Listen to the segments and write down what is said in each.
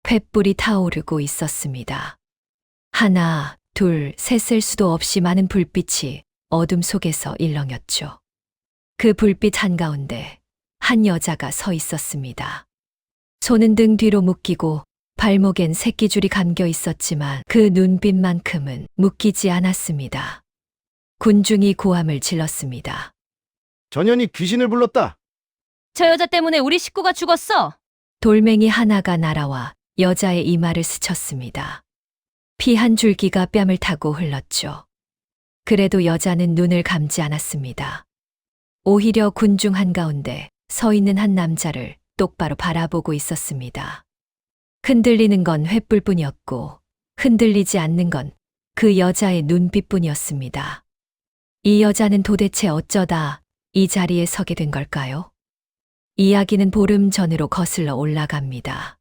횃불이 타오르고 있었습니다. 하나, 둘, 셋 셀 수도 없이 많은 불빛이 어둠 속에서 일렁였죠. 그 불빛 한가운데 한 여자가 서 있었습니다. 손은 등 뒤로 묶이고 발목엔 새끼줄이 감겨 있었지만 그 눈빛만큼은 묶이지 않았습니다. 군중이 고함을 질렀습니다. 전현이 귀신을 불렀다. 저 여자 때문에 우리 식구가 죽었어. 돌멩이 하나가 날아와 여자의 이마를 스쳤습니다. 피 한 줄기가 뺨을 타고 흘렀죠. 그래도 여자는 눈을 감지 않았습니다. 오히려 군중 한가운데 서 있는 한 남자를 똑바로 바라보고 있었습니다. 흔들리는 건 횃불뿐이었고 흔들리지 않는 건 그 여자의 눈빛뿐이었습니다. 이 여자는 도대체 어쩌다 이 자리에 서게 된 걸까요? 이야기는 보름 전으로 거슬러 올라갑니다.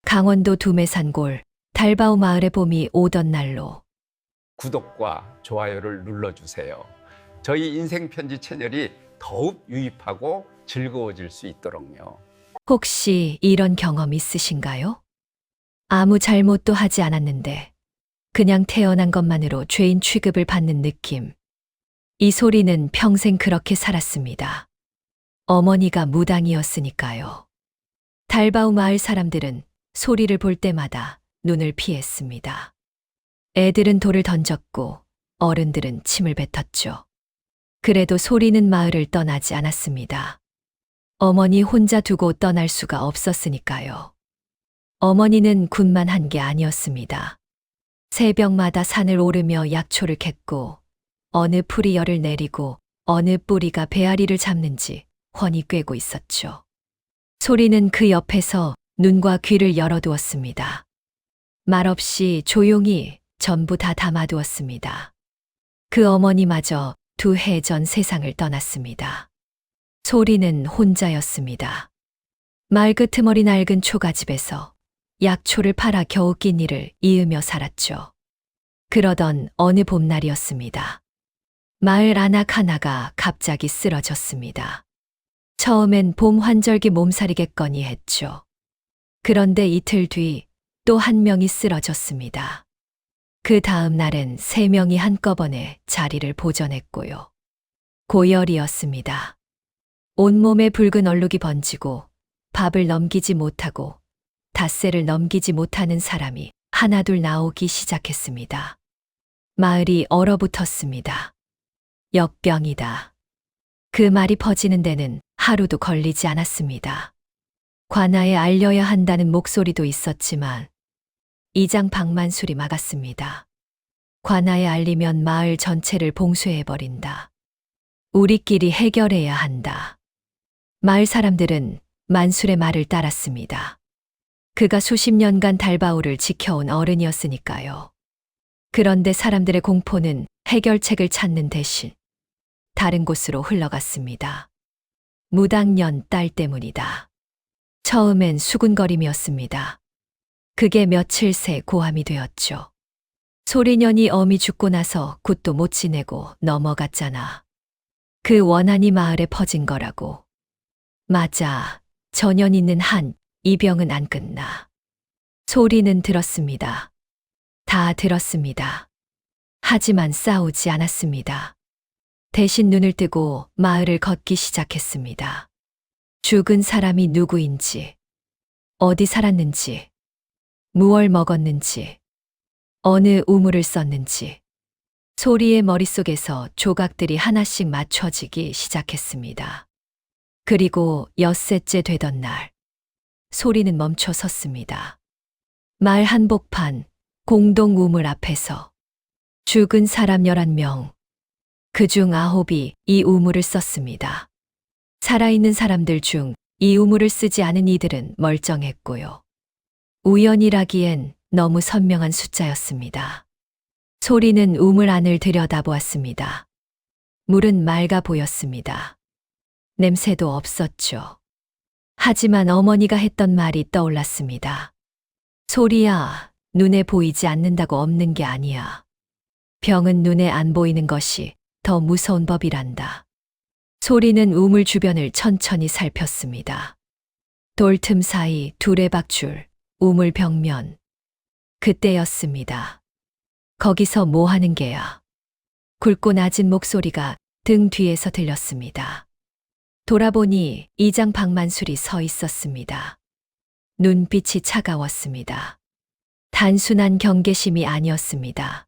강원도 두매산골 달바우 마을의 봄이 오던 날로 구독과 좋아요를 눌러주세요. 저희 인생편지 채널이 더욱 유입하고 즐거워질 수 있도록요. 혹시 이런 경험 있으신가요? 아무 잘못도 하지 않았는데 그냥 태어난 것만으로 죄인 취급을 받는 느낌. 이 소리는 평생 그렇게 살았습니다. 어머니가 무당이었으니까요. 달바우 마을 사람들은 소리를 볼 때마다 눈을 피했습니다. 애들은 돌을 던졌고 어른들은 침을 뱉었죠. 그래도 소리는 마을을 떠나지 않았습니다. 어머니 혼자 두고 떠날 수가 없었으니까요. 어머니는 군만 한 게 아니었습니다. 새벽마다 산을 오르며 약초를 캤고 어느 풀이 열을 내리고 어느 뿌리가 배앓이를 잡는지 훤히 꿰고 있었죠. 소리는 그 옆에서 눈과 귀를 열어두었습니다. 말없이 조용히 전부 다 담아두었습니다. 그 어머니마저 2해 전 세상을 떠났습니다. 소리는 혼자였습니다. 말 끄트머리 낡은 초가집에서 약초를 팔아 겨우 끼니를 이으며 살았죠. 그러던 어느 봄날이었습니다. 마을 안악 하나가 갑자기 쓰러졌습니다. 처음엔 봄 환절기 몸살이겠거니 했죠. 그런데 이틀 뒤 또 한 명이 쓰러졌습니다. 그 다음 날엔 3명이 한꺼번에 자리를 보전했고요. 고열이었습니다. 온몸에 붉은 얼룩이 번지고 밥을 넘기지 못하고 닷새를 넘기지 못하는 사람이 하나둘 나오기 시작했습니다. 마을이 얼어붙었습니다. 역병이다. 그 말이 퍼지는 데는 하루도 걸리지 않았습니다. 관아에 알려야 한다는 목소리도 있었지만 이장 박만술이 막았습니다. 관아에 알리면 마을 전체를 봉쇄해버린다. 우리끼리 해결해야 한다. 마을 사람들은 만술의 말을 따랐습니다. 그가 수십 년간 달바우를 지켜온 어른이었으니까요. 그런데 사람들의 공포는 해결책을 찾는 대신 다른 곳으로 흘러갔습니다. 무당년 딸 때문이다. 처음엔 수군거림이었습니다. 그게 며칠 새 고함이 되었죠. 소리년이 어미 죽고 나서 굿도 못 지내고 넘어갔잖아. 그 원한이 마을에 퍼진 거라고. 맞아. 전연 있는 한 이 병은 안 끝나. 소리는 들었습니다. 다 들었습니다. 하지만 싸우지 않았습니다. 대신 눈을 뜨고 마을을 걷기 시작했습니다. 죽은 사람이 누구인지, 어디 살았는지, 무얼 먹었는지, 어느 우물을 썼는지, 소리의 머릿속에서 조각들이 하나씩 맞춰지기 시작했습니다. 그리고 엿새째 되던 날, 소리는 멈춰 섰습니다. 마을 한복판 공동 우물 앞에서 죽은 사람 11명, 그중 9이 이 우물을 썼습니다. 살아있는 사람들 중 이 우물을 쓰지 않은 이들은 멀쩡했고요. 우연이라기엔 너무 선명한 숫자였습니다. 소리는 우물 안을 들여다보았습니다. 물은 맑아 보였습니다. 냄새도 없었죠. 하지만 어머니가 했던 말이 떠올랐습니다. 소리야, 눈에 보이지 않는다고 없는 게 아니야. 병은 눈에 안 보이는 것이 더 무서운 법이란다. 소리는 우물 주변을 천천히 살폈습니다. 돌틈 사이 두레박줄, 우물 벽면. 그때였습니다. 거기서 뭐 하는 게야? 굵고 낮은 목소리가 등 뒤에서 들렸습니다. 돌아보니 이장 박만술이 서 있었습니다. 눈빛이 차가웠습니다. 단순한 경계심이 아니었습니다.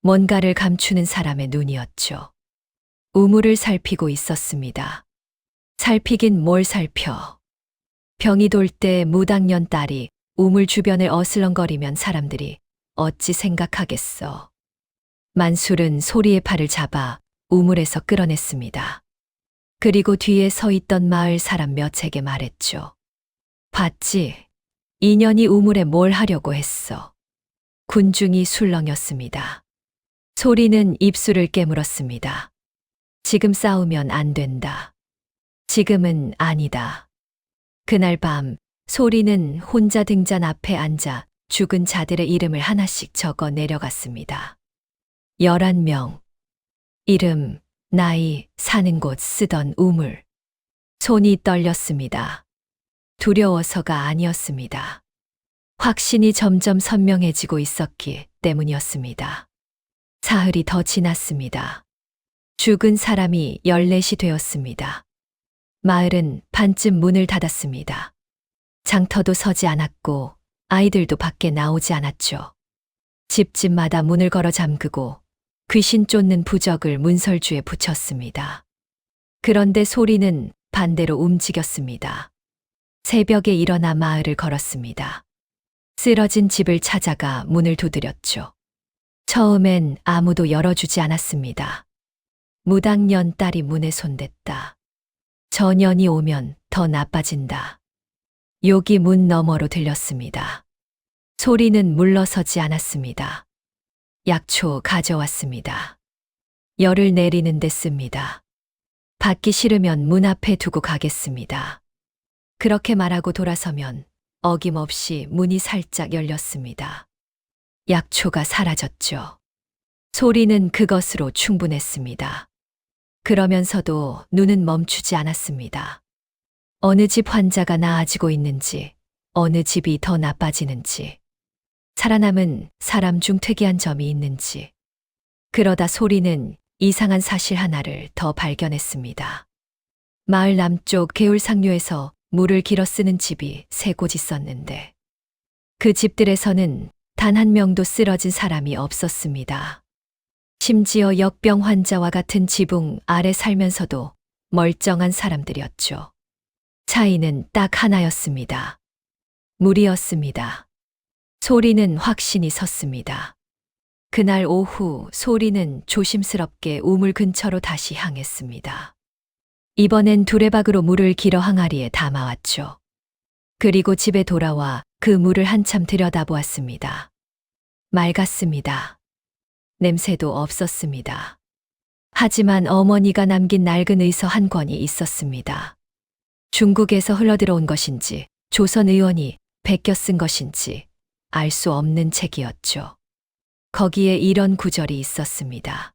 뭔가를 감추는 사람의 눈이었죠. 우물을 살피고 있었습니다. 살피긴 뭘 살펴. 병이 돌 때 무당년 딸이 우물 주변을 어슬렁거리면 사람들이 어찌 생각하겠어. 만술은 소리의 팔을 잡아 우물에서 끌어냈습니다. 그리고 뒤에 서 있던 마을 사람 몇에게 말했죠. 봤지? 인연이 우물에 뭘 하려고 했어. 군중이 술렁였습니다. 소리는 입술을 깨물었습니다. 지금 싸우면 안 된다. 지금은 아니다. 그날 밤 소리는 혼자 등잔 앞에 앉아 죽은 자들의 이름을 하나씩 적어 내려갔습니다. 11명. 이름, 나이, 사는 곳, 쓰던 우물. 손이 떨렸습니다. 두려워서가 아니었습니다. 확신이 점점 선명해지고 있었기 때문이었습니다. 사흘이 더 지났습니다. 죽은 사람이 14이 되었습니다. 마을은 반쯤 문을 닫았습니다. 장터도 서지 않았고 아이들도 밖에 나오지 않았죠. 집집마다 문을 걸어 잠그고 귀신 쫓는 부적을 문설주에 붙였습니다. 그런데 소리는 반대로 움직였습니다. 새벽에 일어나 마을을 걸었습니다. 쓰러진 집을 찾아가 문을 두드렸죠. 처음엔 아무도 열어주지 않았습니다. 무당년 딸이 문에 손댔다. 전연이 오면 더 나빠진다. 욕이 문 너머로 들렸습니다. 소리는 물러서지 않았습니다. 약초 가져왔습니다. 열을 내리는 데 씁니다. 받기 싫으면 문 앞에 두고 가겠습니다. 그렇게 말하고 돌아서면 어김없이 문이 살짝 열렸습니다. 약초가 사라졌죠. 소리는 그것으로 충분했습니다. 그러면서도 눈은 멈추지 않았습니다. 어느 집 환자가 나아지고 있는지, 어느 집이 더 나빠지는지, 살아남은 사람 중 특이한 점이 있는지. 그러다 소리는 이상한 사실 하나를 더 발견했습니다. 마을 남쪽 개울상류에서 물을 길어 쓰는 집이 3곳 있었는데 그 집들에서는 단 한 명도 쓰러진 사람이 없었습니다. 심지어 역병 환자와 같은 지붕 아래 살면서도 멀쩡한 사람들이었죠. 차이는 딱 하나였습니다. 물이었습니다. 소리는 확신이 섰습니다. 그날 오후 소리는 조심스럽게 우물 근처로 다시 향했습니다. 이번엔 두레박으로 물을 길어 항아리에 담아왔죠. 그리고 집에 돌아와 그 물을 한참 들여다보았습니다. 맑았습니다. 냄새도 없었습니다. 하지만 어머니가 남긴 낡은 의서 한 권이 있었습니다. 중국에서 흘러들어온 것인지 조선 의원이 베껴 쓴 것인지 알 수 없는 책이었죠. 거기에 이런 구절이 있었습니다.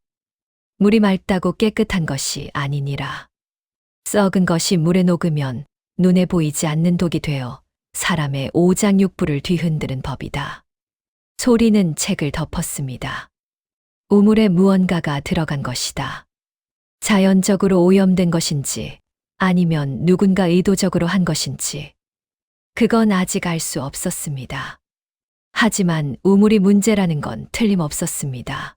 물이 맑다고 깨끗한 것이 아니니라. 썩은 것이 물에 녹으면 눈에 보이지 않는 독이 되어 사람의 오장육부를 뒤흔드는 법이다. 소리는 책을 덮었습니다. 우물에 무언가가 들어간 것이다. 자연적으로 오염된 것인지 아니면 누군가 의도적으로 한 것인지 그건 아직 알 수 없었습니다. 하지만 우물이 문제라는 건 틀림없었습니다.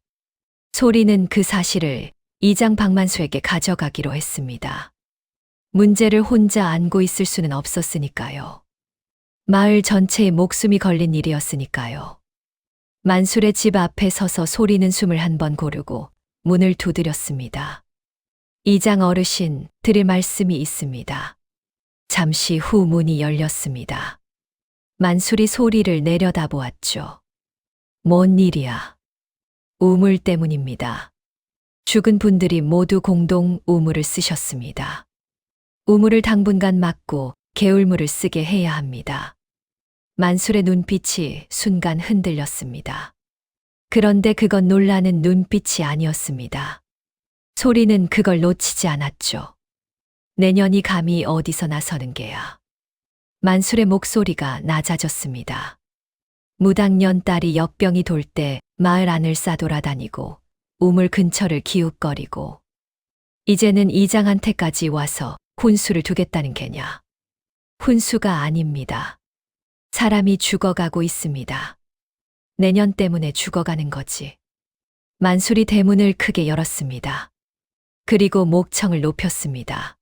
소리는 그 사실을 이장 박만수에게 가져가기로 했습니다. 문제를 혼자 안고 있을 수는 없었으니까요. 마을 전체의 목숨이 걸린 일이었으니까요. 만술의 집 앞에 서서 소리는 숨을 한 번 고르고 문을 두드렸습니다. 이장 어르신, 드릴 말씀이 있습니다. 잠시 후 문이 열렸습니다. 만술이 소리를 내려다보았죠. 뭔 일이야? 우물 때문입니다. 죽은 분들이 모두 공동 우물을 쓰셨습니다. 우물을 당분간 막고 개울물을 쓰게 해야 합니다. 만술의 눈빛이 순간 흔들렸습니다. 그런데 그건 놀라는 눈빛이 아니었습니다. 소리는 그걸 놓치지 않았죠. 내년이 감히 어디서 나서는 게야. 만술의 목소리가 낮아졌습니다. 무당년 딸이 역병이 돌 때 마을 안을 싸돌아다니고 우물 근처를 기웃거리고 이제는 이장한테까지 와서 훈수를 두겠다는 게냐. 훈수가 아닙니다. 사람이 죽어가고 있습니다. 내년 때문에 죽어가는 거지. 만술이 대문을 크게 열었습니다. 그리고 목청을 높였습니다.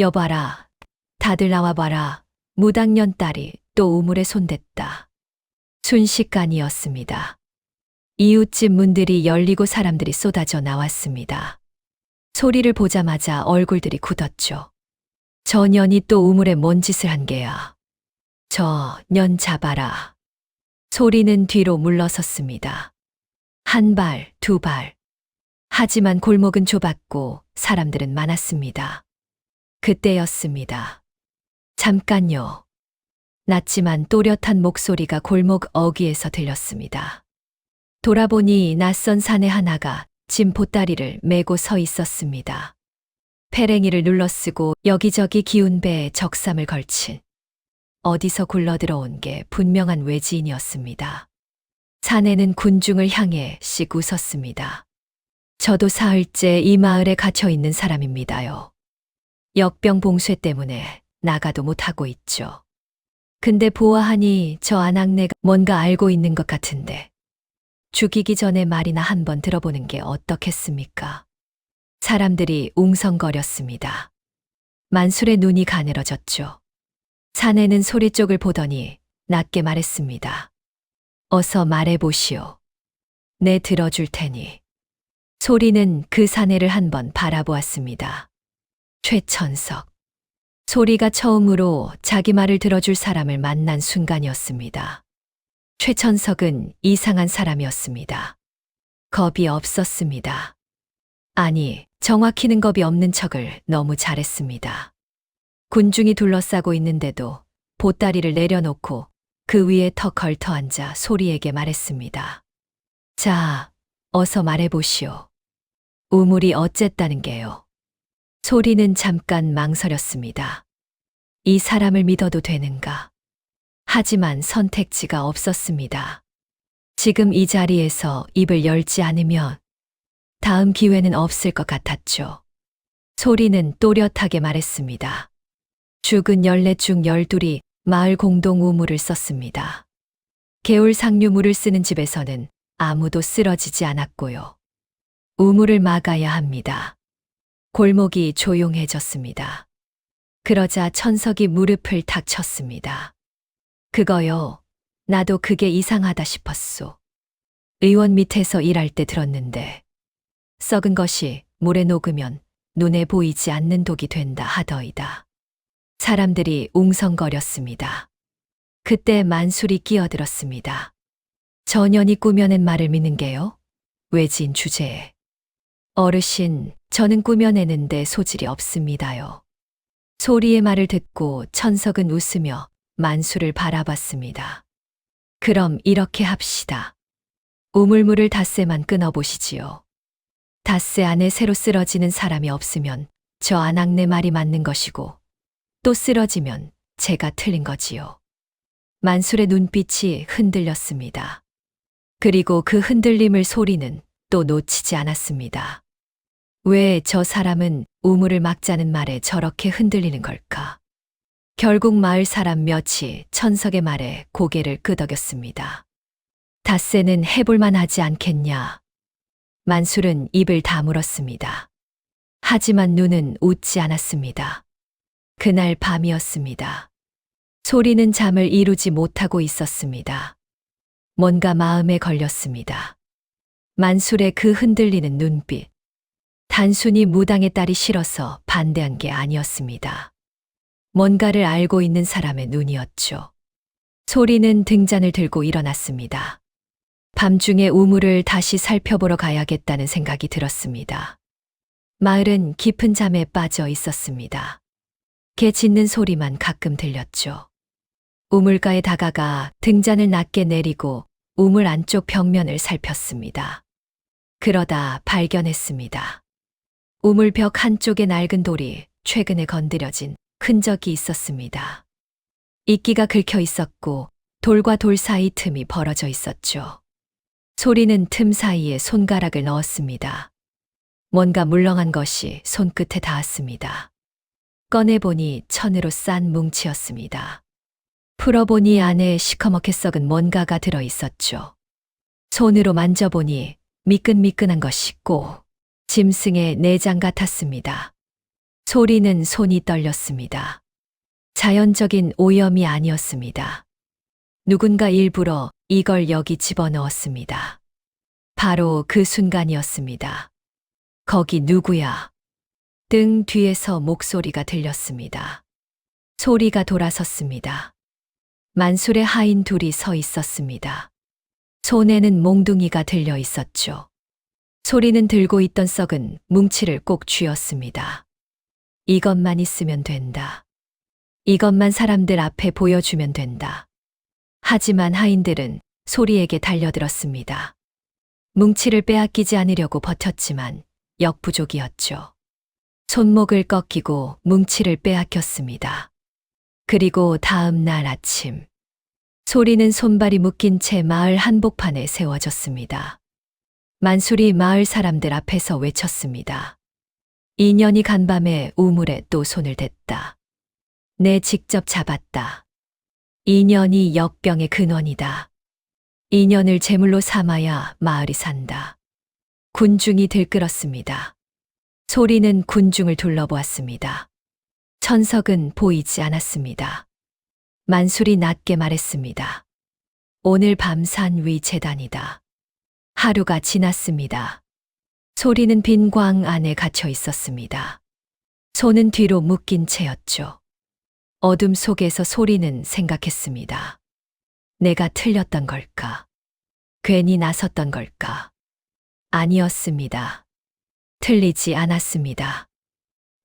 여봐라. 다들 나와봐라. 무당년 딸이 또 우물에 손댔다. 순식간이었습니다. 이웃집 문들이 열리고 사람들이 쏟아져 나왔습니다. 소리를 보자마자 얼굴들이 굳었죠. 저 년이 또 우물에 뭔 짓을 한 게야. 저 년 잡아라. 소리는 뒤로 물러섰습니다. 한 발, 두 발. 하지만 골목은 좁았고 사람들은 많았습니다. 그때였습니다. 잠깐요. 낮지만 또렷한 목소리가 골목 어귀에서 들렸습니다. 돌아보니 낯선 사내 하나가 짐 보따리를 메고 서 있었습니다. 페랭이를 눌러쓰고 여기저기 기운 배에 적삼을 걸친 어디서 굴러들어온 게 분명한 외지인이었습니다. 사내는 군중을 향해 씩 웃었습니다. 저도 사흘째 이 마을에 갇혀 있는 사람입니다요. 역병 봉쇄 때문에 나가도 못하고 있죠. 근데 보아하니 저 아낙네가 뭔가 알고 있는 것 같은데 죽이기 전에 말이나 한번 들어보는 게 어떻겠습니까? 사람들이 웅성거렸습니다. 만술의 눈이 가늘어졌죠. 사내는 소리 쪽을 보더니 낮게 말했습니다. 어서 말해보시오. 내 들어줄 테니. 소리는 그 사내를 한번 바라보았습니다. 최천석. 소리가 처음으로 자기 말을 들어줄 사람을 만난 순간이었습니다. 최천석은 이상한 사람이었습니다. 겁이 없었습니다. 아니, 정확히는 겁이 없는 척을 너무 잘했습니다. 군중이 둘러싸고 있는데도 보따리를 내려놓고 그 위에 턱 걸터 앉아 소리에게 말했습니다. 자, 어서 말해보시오. 우물이 어쨌다는 게요. 소리는 잠깐 망설였습니다. 이 사람을 믿어도 되는가? 하지만 선택지가 없었습니다. 지금 이 자리에서 입을 열지 않으면 다음 기회는 없을 것 같았죠. 소리는 또렷하게 말했습니다. 죽은 14중 12이 마을 공동 우물을 썼습니다. 개울 상류물을 쓰는 집에서는 아무도 쓰러지지 않았고요. 우물을 막아야 합니다. 골목이 조용해졌습니다. 그러자 천석이 무릎을 탁 쳤습니다. 그거요. 나도 그게 이상하다 싶었소. 의원 밑에서 일할 때 들었는데 썩은 것이 물에 녹으면 눈에 보이지 않는 독이 된다 하더이다. 사람들이 웅성거렸습니다. 그때 만술이 끼어들었습니다. 전현이 꾸며낸 말을 믿는 게요? 외진 주제에. 어르신, 저는 꾸며내는데 소질이 없습니다요. 소리의 말을 듣고 천석은 웃으며 만술을 바라봤습니다. 그럼 이렇게 합시다. 우물물을 닷새만 끊어보시지요. 닷새 안에 새로 쓰러지는 사람이 없으면 저 아낙네 말이 맞는 것이고 또 쓰러지면 제가 틀린 거지요. 만술의 눈빛이 흔들렸습니다. 그리고 그 흔들림을 소리는 또 놓치지 않았습니다. 왜 저 사람은 우물을 막자는 말에 저렇게 흔들리는 걸까? 결국 마을 사람 몇이 천석의 말에 고개를 끄덕였습니다. 닷새는 해볼만 하지 않겠냐? 만술은 입을 다물었습니다. 하지만 눈은 웃지 않았습니다. 그날 밤이었습니다. 소리는 잠을 이루지 못하고 있었습니다. 뭔가 마음에 걸렸습니다. 만술의 그 흔들리는 눈빛. 단순히 무당의 딸이 싫어서 반대한 게 아니었습니다. 뭔가를 알고 있는 사람의 눈이었죠. 소리는 등잔을 들고 일어났습니다. 밤중에 우물을 다시 살펴보러 가야겠다는 생각이 들었습니다. 마을은 깊은 잠에 빠져 있었습니다. 개 짖는 소리만 가끔 들렸죠. 우물가에 다가가 등잔을 낮게 내리고 우물 안쪽 벽면을 살폈습니다. 그러다 발견했습니다. 우물벽 한쪽에 낡은 돌이 최근에 건드려진 흔적이 있었습니다. 이끼가 긁혀 있었고 돌과 돌 사이 틈이 벌어져 있었죠. 소리는 틈 사이에 손가락을 넣었습니다. 뭔가 물렁한 것이 손끝에 닿았습니다. 꺼내보니 천으로 싼 뭉치였습니다. 풀어보니 안에 시커멓게 썩은 뭔가가 들어 있었죠. 손으로 만져보니 미끈미끈한 것이 꼭 짐승의 내장 같았습니다. 소리는 손이 떨렸습니다. 자연적인 오염이 아니었습니다. 누군가 일부러 이걸 여기 집어넣었습니다. 바로 그 순간이었습니다. 거기 누구야? 등 뒤에서 목소리가 들렸습니다. 소리가 돌아섰습니다. 만술의 하인 둘이 서 있었습니다. 손에는 몽둥이가 들려 있었죠. 소리는 들고 있던 썩은 뭉치를 꼭 쥐었습니다. 이것만 있으면 된다. 이것만 사람들 앞에 보여주면 된다. 하지만 하인들은 소리에게 달려들었습니다. 뭉치를 빼앗기지 않으려고 버텼지만 역부족이었죠. 손목을 꺾이고 뭉치를 빼앗겼습니다. 그리고 다음 날 아침, 소리는 손발이 묶인 채 마을 한복판에 세워졌습니다. 만술이 마을 사람들 앞에서 외쳤습니다. 2년이 간 밤에 우물에 또 손을 댔다. 내 직접 잡았다. 2년이 역병의 근원이다. 2년을 제물로 삼아야 마을이 산다. 군중이 들끓었습니다. 소리는 군중을 둘러보았습니다. 천석은 보이지 않았습니다. 만술이 낮게 말했습니다. 오늘 밤 산 위 재단이다. 하루가 지났습니다. 소리는 빈 광 안에 갇혀 있었습니다. 손은 뒤로 묶인 채였죠. 어둠 속에서 소리는 생각했습니다. 내가 틀렸던 걸까? 괜히 나섰던 걸까? 아니었습니다. 틀리지 않았습니다.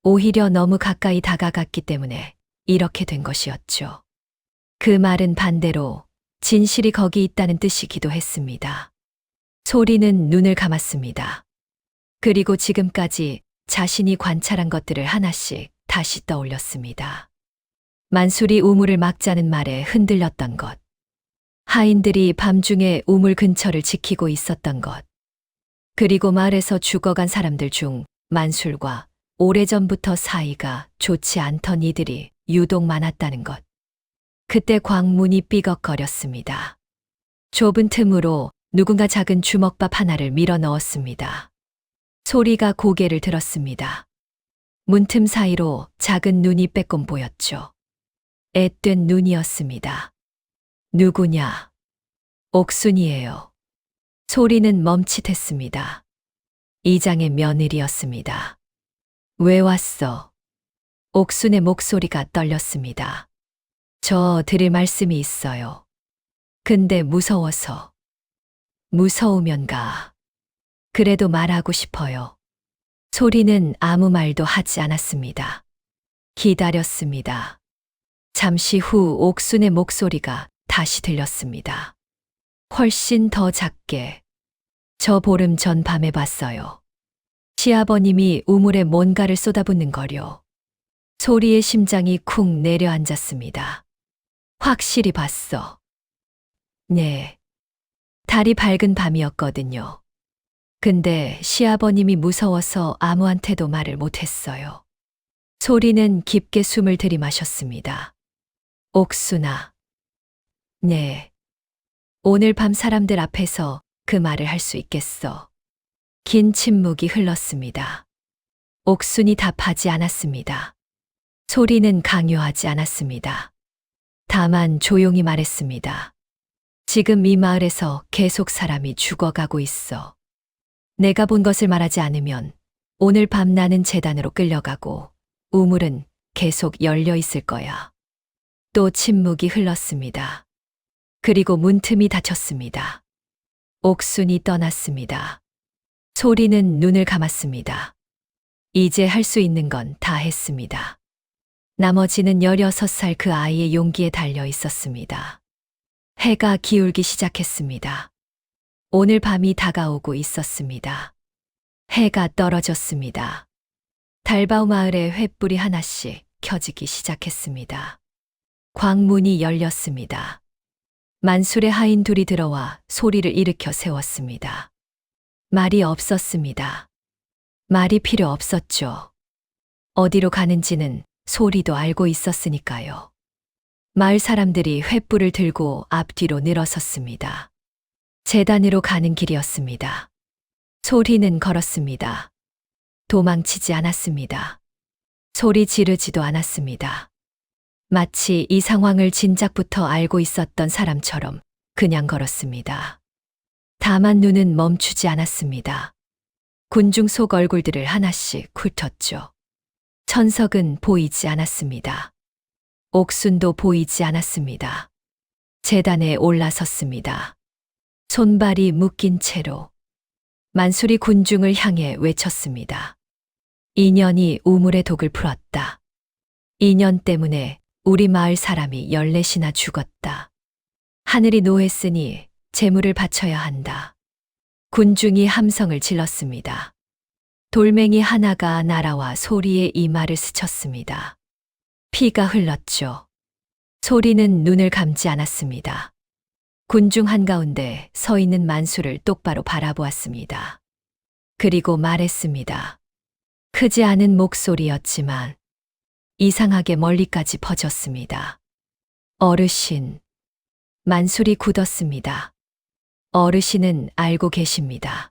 오히려 너무 가까이 다가갔기 때문에 이렇게 된 것이었죠. 그 말은 반대로 진실이 거기 있다는 뜻이기도 했습니다. 소리는 눈을 감았습니다. 그리고 지금까지 자신이 관찰한 것들을 하나씩 다시 떠올렸습니다. 만술이 우물을 막자는 말에 흔들렸던 것, 하인들이 밤중에 우물 근처를 지키고 있었던 것, 그리고 마을에서 죽어간 사람들 중 만술과 오래전부터 사이가 좋지 않던 이들이 유독 많았다는 것. 그때 광문이 삐걱거렸습니다. 좁은 틈으로 누군가 작은 주먹밥 하나를 밀어 넣었습니다. 소리가 고개를 들었습니다. 문틈 사이로 작은 눈이 빼꼼 보였죠. 앳된 눈이었습니다. 누구냐? 옥순이에요. 소리는 멈칫했습니다. 이장의 며느리였습니다. 왜 왔어? 옥순의 목소리가 떨렸습니다. 저 드릴 말씀이 있어요. 근데 무서워서. 무서우면 가. 그래도 말하고 싶어요. 소리는 아무 말도 하지 않았습니다. 기다렸습니다. 잠시 후 옥순의 목소리가 다시 들렸습니다. 훨씬 더 작게. 저 보름 전 밤에 봤어요. 시아버님이 우물에 뭔가를 쏟아붓는 거려. 소리의 심장이 쿵 내려앉았습니다. 확실히 봤어. 네. 달이 밝은 밤이었거든요. 근데 시아버님이 무서워서 아무한테도 말을 못했어요. 소리는 깊게 숨을 들이마셨습니다. 옥순아. 네. 오늘 밤 사람들 앞에서 그 말을 할 수 있겠어. 긴 침묵이 흘렀습니다. 옥순이 답하지 않았습니다. 소리는 강요하지 않았습니다. 다만 조용히 말했습니다. 지금 이 마을에서 계속 사람이 죽어가고 있어. 내가 본 것을 말하지 않으면 오늘 밤 나는 재단으로 끌려가고 우물은 계속 열려 있을 거야. 또 침묵이 흘렀습니다. 그리고 문틈이 닫혔습니다. 옥순이 떠났습니다. 소리는 눈을 감았습니다. 이제 할 수 있는 건 다 했습니다. 나머지는 16살 그 아이의 용기에 달려 있었습니다. 해가 기울기 시작했습니다. 오늘 밤이 다가오고 있었습니다. 해가 떨어졌습니다. 달바우 마을에 횃불이 하나씩 켜지기 시작했습니다. 광문이 열렸습니다. 만술의 하인 둘이 들어와 소리를 일으켜 세웠습니다. 말이 없었습니다. 말이 필요 없었죠. 어디로 가는지는 소리도 알고 있었으니까요. 마을 사람들이 횃불을 들고 앞뒤로 늘어섰습니다. 재단으로 가는 길이었습니다. 소리는 걸었습니다. 도망치지 않았습니다. 소리 지르지도 않았습니다. 마치 이 상황을 진작부터 알고 있었던 사람처럼 그냥 걸었습니다. 다만 눈은 멈추지 않았습니다. 군중 속 얼굴들을 하나씩 훑었죠. 천석은 보이지 않았습니다. 옥순도 보이지 않았습니다. 재단에 올라섰습니다. 손발이 묶인 채로 만술이 군중을 향해 외쳤습니다. 인연이 우물의 독을 풀었다. 인연 때문에 우리 마을 사람이 14이나 죽었다. 하늘이 노했으니 재물을 바쳐야 한다. 군중이 함성을 질렀습니다. 돌멩이 하나가 날아와 소리의 이마를 스쳤습니다. 피가 흘렀죠. 소리는 눈을 감지 않았습니다. 군중 한가운데 서 있는 만수를 똑바로 바라보았습니다. 그리고 말했습니다. 크지 않은 목소리였지만 이상하게 멀리까지 퍼졌습니다. 어르신. 만술이 굳었습니다. 어르신은 알고 계십니다.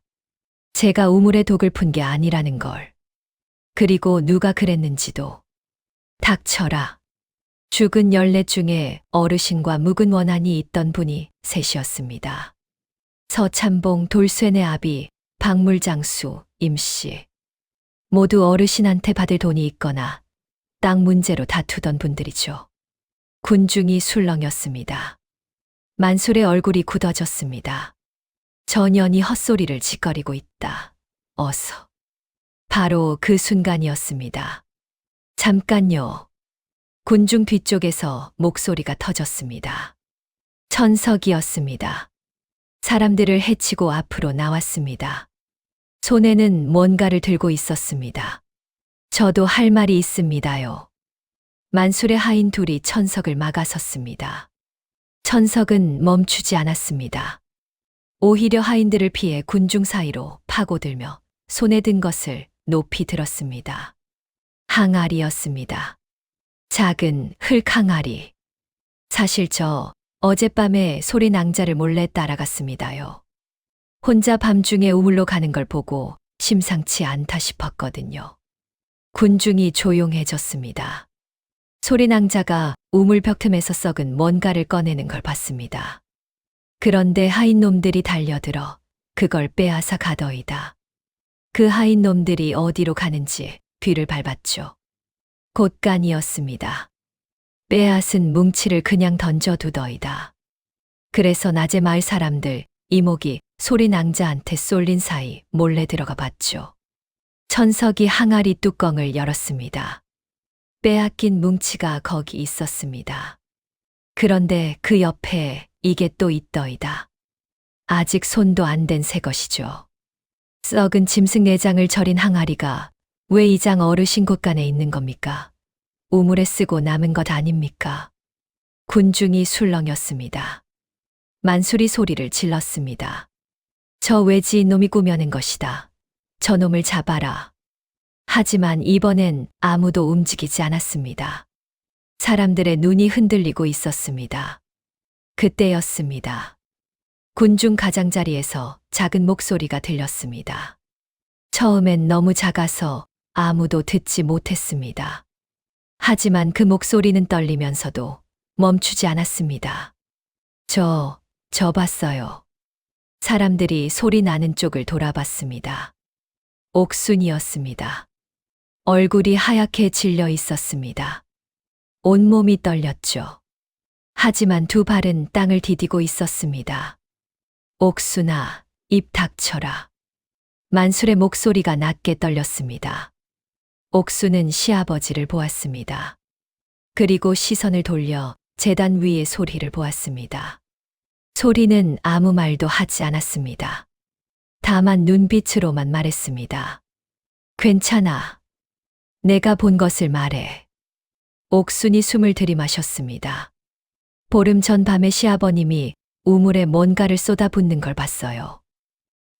제가 우물에 독을 푼 게 아니라는 걸. 그리고 누가 그랬는지도. 닥쳐라. 죽은 14 중에 어르신과 묵은 원한이 있던 분이 셋이었습니다. 서참봉 돌쇠네 아비, 박물장수, 임씨. 모두 어르신한테 받을 돈이 있거나 땅 문제로 다투던 분들이죠. 군중이 술렁였습니다. 만술의 얼굴이 굳어졌습니다. 전연이 헛소리를 짓거리고 있다. 어서. 바로 그 순간이었습니다. 잠깐요. 군중 뒤쪽에서 목소리가 터졌습니다. 천석이었습니다. 사람들을 해치고 앞으로 나왔습니다. 손에는 뭔가를 들고 있었습니다. 저도 할 말이 있습니다요. 만술의 하인 둘이 천석을 막아섰습니다. 천석은 멈추지 않았습니다. 오히려 하인들을 피해 군중 사이로 파고들며 손에 든 것을 높이 들었습니다. 항아리였습니다. 작은 흙 항아리. 사실 저 어젯밤에 소리 낭자를 몰래 따라갔습니다요. 혼자 밤중에 우물로 가는 걸 보고 심상치 않다 싶었거든요. 군중이 조용해졌습니다. 소리 낭자가 우물 벽 틈에서 썩은 뭔가를 꺼내는 걸 봤습니다. 그런데 하인 놈들이 달려들어 그걸 빼앗아 가더이다. 그 하인 놈들이 어디로 가는지 뒤를 밟았죠. 곳간이었습니다. 빼앗은 뭉치를 그냥 던져두더이다. 그래서 낮에 마을 사람들 이목이 소리 낭자한테 쏠린 사이 몰래 들어가 봤죠. 천석이 항아리 뚜껑을 열었습니다. 빼앗긴 뭉치가 거기 있었습니다. 그런데 그 옆에 이게 또 있더이다. 아직 손도 안 댄 새 것이죠. 썩은 짐승 내장을 절인 항아리가 왜 이장 어르신 곳간에 있는 겁니까? 우물에 쓰고 남은 것 아닙니까? 군중이 술렁였습니다. 만술이 소리를 질렀습니다. 저 외지인 놈이 꾸며낸 것이다. 저 놈을 잡아라. 하지만 이번엔 아무도 움직이지 않았습니다. 사람들의 눈이 흔들리고 있었습니다. 그때였습니다. 군중 가장자리에서 작은 목소리가 들렸습니다. 처음엔 너무 작아서 아무도 듣지 못했습니다. 하지만 그 목소리는 떨리면서도 멈추지 않았습니다. 저 봤어요. 사람들이 소리 나는 쪽을 돌아봤습니다. 옥순이었습니다. 얼굴이 하얗게 질려 있었습니다. 온몸이 떨렸죠. 하지만 두 발은 땅을 디디고 있었습니다. 옥순아, 입 닥쳐라. 만술의 목소리가 낮게 떨렸습니다. 옥순은 시아버지를 보았습니다. 그리고 시선을 돌려 제단 위의 소리를 보았습니다. 소리는 아무 말도 하지 않았습니다. 다만 눈빛으로만 말했습니다. 괜찮아. 내가 본 것을 말해. 옥순이 숨을 들이마셨습니다. 보름 전 밤에 시아버님이 우물에 뭔가를 쏟아붓는 걸 봤어요.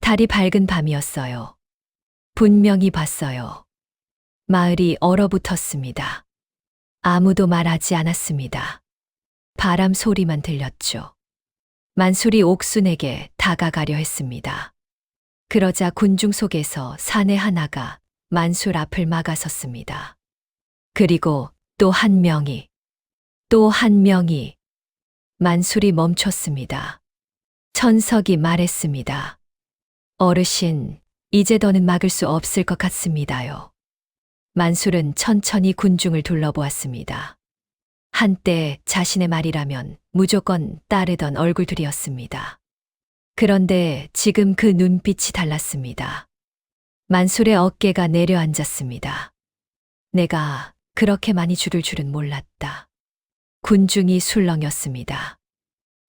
달이 밝은 밤이었어요. 분명히 봤어요. 마을이 얼어붙었습니다. 아무도 말하지 않았습니다. 바람 소리만 들렸죠. 만술이 옥순에게 다가가려 했습니다. 그러자 군중 속에서 사내 하나가 만술 앞을 막아섰습니다. 그리고 또 한 명이 만술이 멈췄습니다. 천석이 말했습니다. 어르신, 이제 더는 막을 수 없을 것 같습니다요. 만술은 천천히 군중을 둘러보았습니다. 한때 자신의 말이라면 무조건 따르던 얼굴들이었습니다. 그런데 지금 그 눈빛이 달랐습니다. 만술의 어깨가 내려앉았습니다. 내가 그렇게 많이 죽을 줄은 몰랐다. 군중이 술렁였습니다.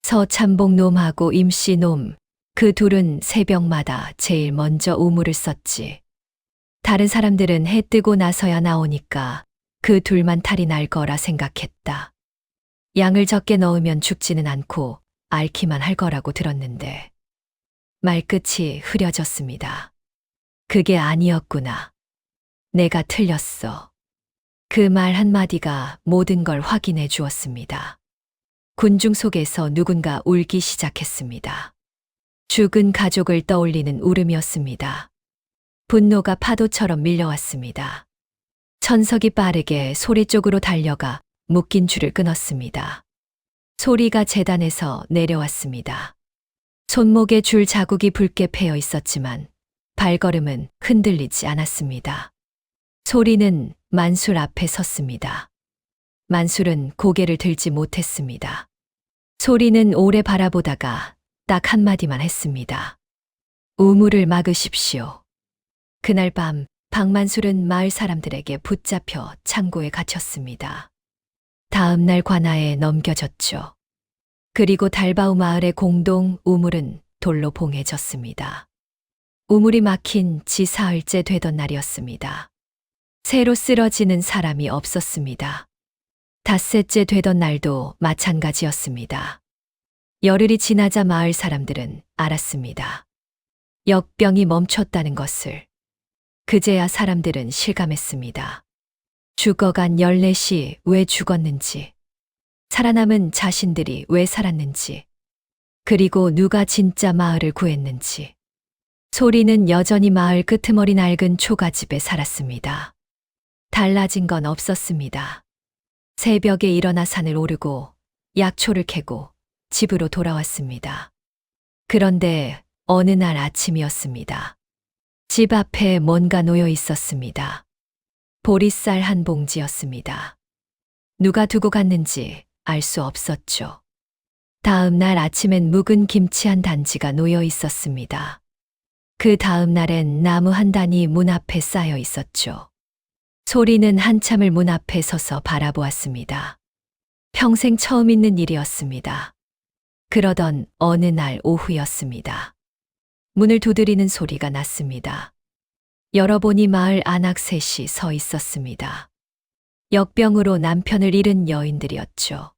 서참복놈하고 임씨놈, 그 둘은 새벽마다 제일 먼저 우물을 썼지. 다른 사람들은 해 뜨고 나서야 나오니까 그 둘만 탈이 날 거라 생각했다. 양을 적게 넣으면 죽지는 않고 앓기만 할 거라고 들었는데 말끝이 흐려졌습니다. 그게 아니었구나. 내가 틀렸어. 그 말 한마디가 모든 걸 확인해 주었습니다. 군중 속에서 누군가 울기 시작했습니다. 죽은 가족을 떠올리는 울음이었습니다. 분노가 파도처럼 밀려왔습니다. 천석이 빠르게 소리 쪽으로 달려가 묶인 줄을 끊었습니다. 소리가 재단에서 내려왔습니다. 손목에 줄 자국이 붉게 패여 있었지만 발걸음은 흔들리지 않았습니다. 소리는 만술 앞에 섰습니다. 만술은 고개를 들지 못했습니다. 소리는 오래 바라보다가 딱 한마디만 했습니다. 우물을 막으십시오. 그날 밤 박만술은 마을 사람들에게 붙잡혀 창고에 갇혔습니다. 다음 날 관아에 넘겨졌죠. 그리고 달바우 마을의 공동 우물은 돌로 봉해졌습니다. 우물이 막힌 지 사흘째 되던 날이었습니다. 새로 쓰러지는 사람이 없었습니다. 닷새째 되던 날도 마찬가지였습니다. 열흘이 지나자 마을 사람들은 알았습니다. 역병이 멈췄다는 것을. 그제야 사람들은 실감했습니다. 죽어간 14시 왜 죽었는지, 살아남은 자신들이 왜 살았는지, 그리고 누가 진짜 마을을 구했는지. 소리는 여전히 마을 끄트머리 낡은 초가집에 살았습니다. 달라진 건 없었습니다. 새벽에 일어나 산을 오르고 약초를 캐고 집으로 돌아왔습니다. 그런데 어느 날 아침이었습니다. 집 앞에 뭔가 놓여 있었습니다. 보리쌀 한 봉지였습니다. 누가 두고 갔는지 알 수 없었죠. 다음 날 아침엔 묵은 김치 한 단지가 놓여 있었습니다. 그 다음 날엔 나무 한 단이 문 앞에 쌓여 있었죠. 소리는 한참을 문 앞에 서서 바라보았습니다. 평생 처음 있는 일이었습니다. 그러던 어느 날 오후였습니다. 문을 두드리는 소리가 났습니다. 열어보니 마을 안악 셋이 서 있었습니다. 역병으로 남편을 잃은 여인들이었죠.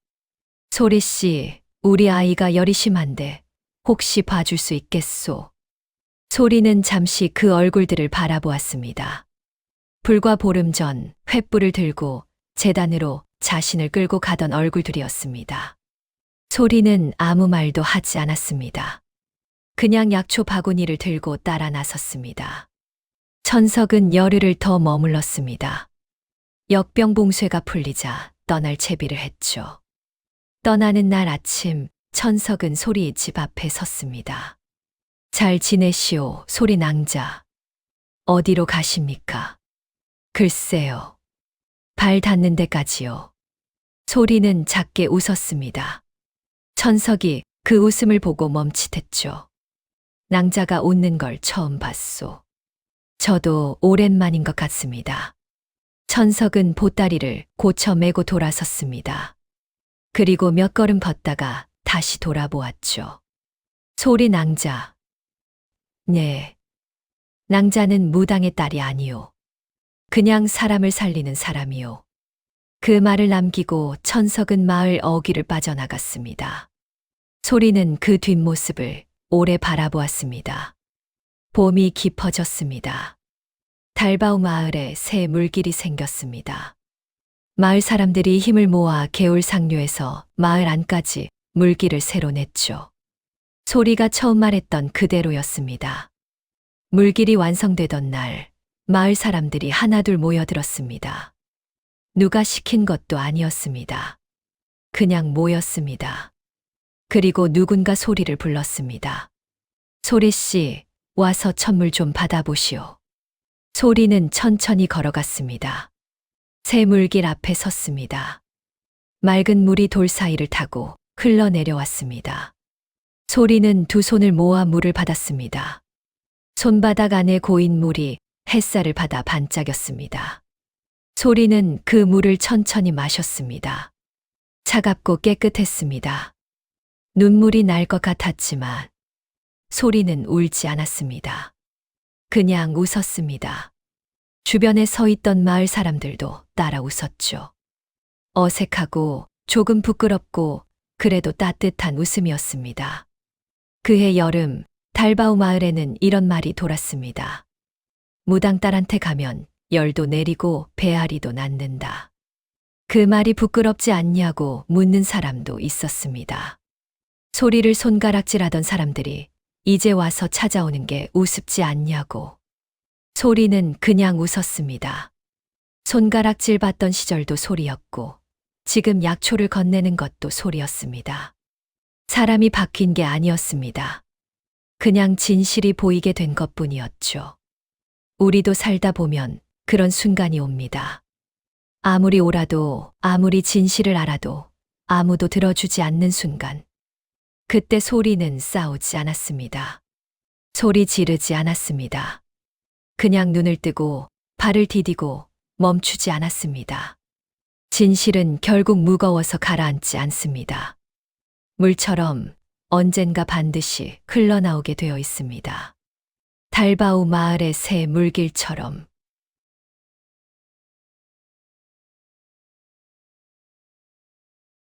소리씨, 우리 아이가 열이 심한데 혹시 봐줄 수 있겠소? 소리는 잠시 그 얼굴들을 바라보았습니다. 불과 보름 전 횃불을 들고 제단으로 자신을 끌고 가던 얼굴들이었습니다. 소리는 아무 말도 하지 않았습니다. 그냥 약초 바구니를 들고 따라 나섰습니다. 천석은 열흘을 더 머물렀습니다. 역병 봉쇄가 풀리자 떠날 채비를 했죠. 떠나는 날 아침 천석은 소리 집 앞에 섰습니다. 잘 지내시오, 소리 낭자. 어디로 가십니까? 글쎄요. 발 닿는 데까지요. 소리는 작게 웃었습니다. 천석이 그 웃음을 보고 멈칫했죠. 낭자가 웃는 걸 처음 봤소. 저도 오랜만인 것 같습니다. 천석은 보따리를 고쳐 메고 돌아섰습니다. 그리고 몇 걸음 걷다가 다시 돌아보았죠. 소리 낭자. 네. 낭자는 무당의 딸이 아니오. 그냥 사람을 살리는 사람이요. 그 말을 남기고 천석은 마을 어귀를 빠져나갔습니다. 소리는 그 뒷모습을 오래 바라보았습니다. 봄이 깊어졌습니다. 달바우 마을에 새 물길이 생겼습니다. 마을 사람들이 힘을 모아 개울 상류에서 마을 안까지 물길을 새로 냈죠. 소리가 처음 말했던 그대로였습니다. 물길이 완성되던 날, 마을 사람들이 하나둘 모여들었습니다. 누가 시킨 것도 아니었습니다. 그냥 모였습니다. 그리고 누군가 소리를 불렀습니다. 소리씨, 와서 천물 좀 받아보시오. 소리는 천천히 걸어갔습니다. 새 물길 앞에 섰습니다. 맑은 물이 돌 사이를 타고 흘러내려왔습니다. 소리는 두 손을 모아 물을 받았습니다. 손바닥 안에 고인 물이 햇살을 받아 반짝였습니다. 소리는 그 물을 천천히 마셨습니다. 차갑고 깨끗했습니다. 눈물이 날 것 같았지만 소리는 울지 않았습니다. 그냥 웃었습니다. 주변에 서 있던 마을 사람들도 따라 웃었죠. 어색하고 조금 부끄럽고 그래도 따뜻한 웃음이었습니다. 그해 여름 달바우 마을에는 이런 말이 돌았습니다. 무당딸한테 가면 열도 내리고 배앓이도 낫는다. 그 말이 부끄럽지 않냐고 묻는 사람도 있었습니다. 소리를 손가락질하던 사람들이 이제 와서 찾아오는 게 우습지 않냐고. 소리는 그냥 웃었습니다. 손가락질 받던 시절도 소리였고 지금 약초를 건네는 것도 소리였습니다. 사람이 바뀐 게 아니었습니다. 그냥 진실이 보이게 된 것뿐이었죠. 우리도 살다 보면 그런 순간이 옵니다. 아무리 옳아도 아무리 진실을 알아도 아무도 들어주지 않는 순간. 그때 소리는 싸우지 않았습니다. 소리 지르지 않았습니다. 그냥 눈을 뜨고 발을 디디고 멈추지 않았습니다. 진실은 결국 무거워서 가라앉지 않습니다. 물처럼 언젠가 반드시 흘러나오게 되어 있습니다. 달바우 마을의 새 물길처럼